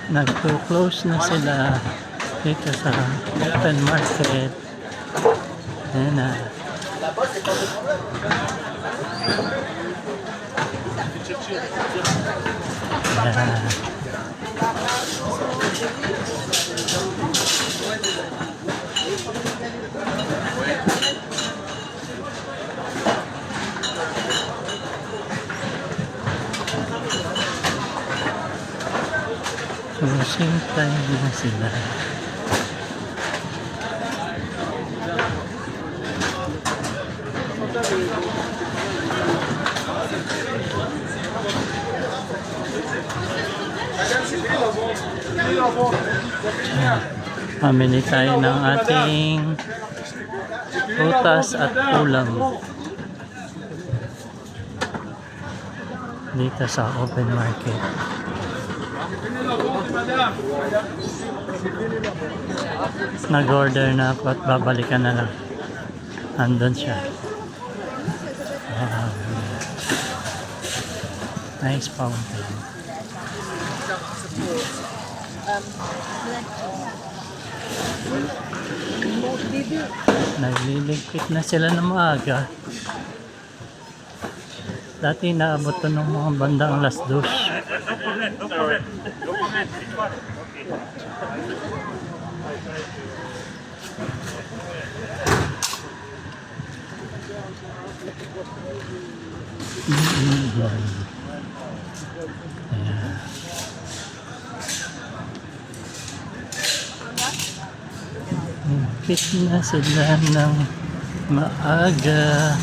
Nagpo-close na sila dito sa open market. Ayan na. Ayan. Closing time na sila. Mamili tayo ng ating prutas at ulam dito sa open market. Nag-order na ako at babalikan na lang. Andun siya. Nice fountain. Nagliligpit na sila ng maaga. Dati naabot to ng mga bandang alas 2. Ligpit na sila ng maaga.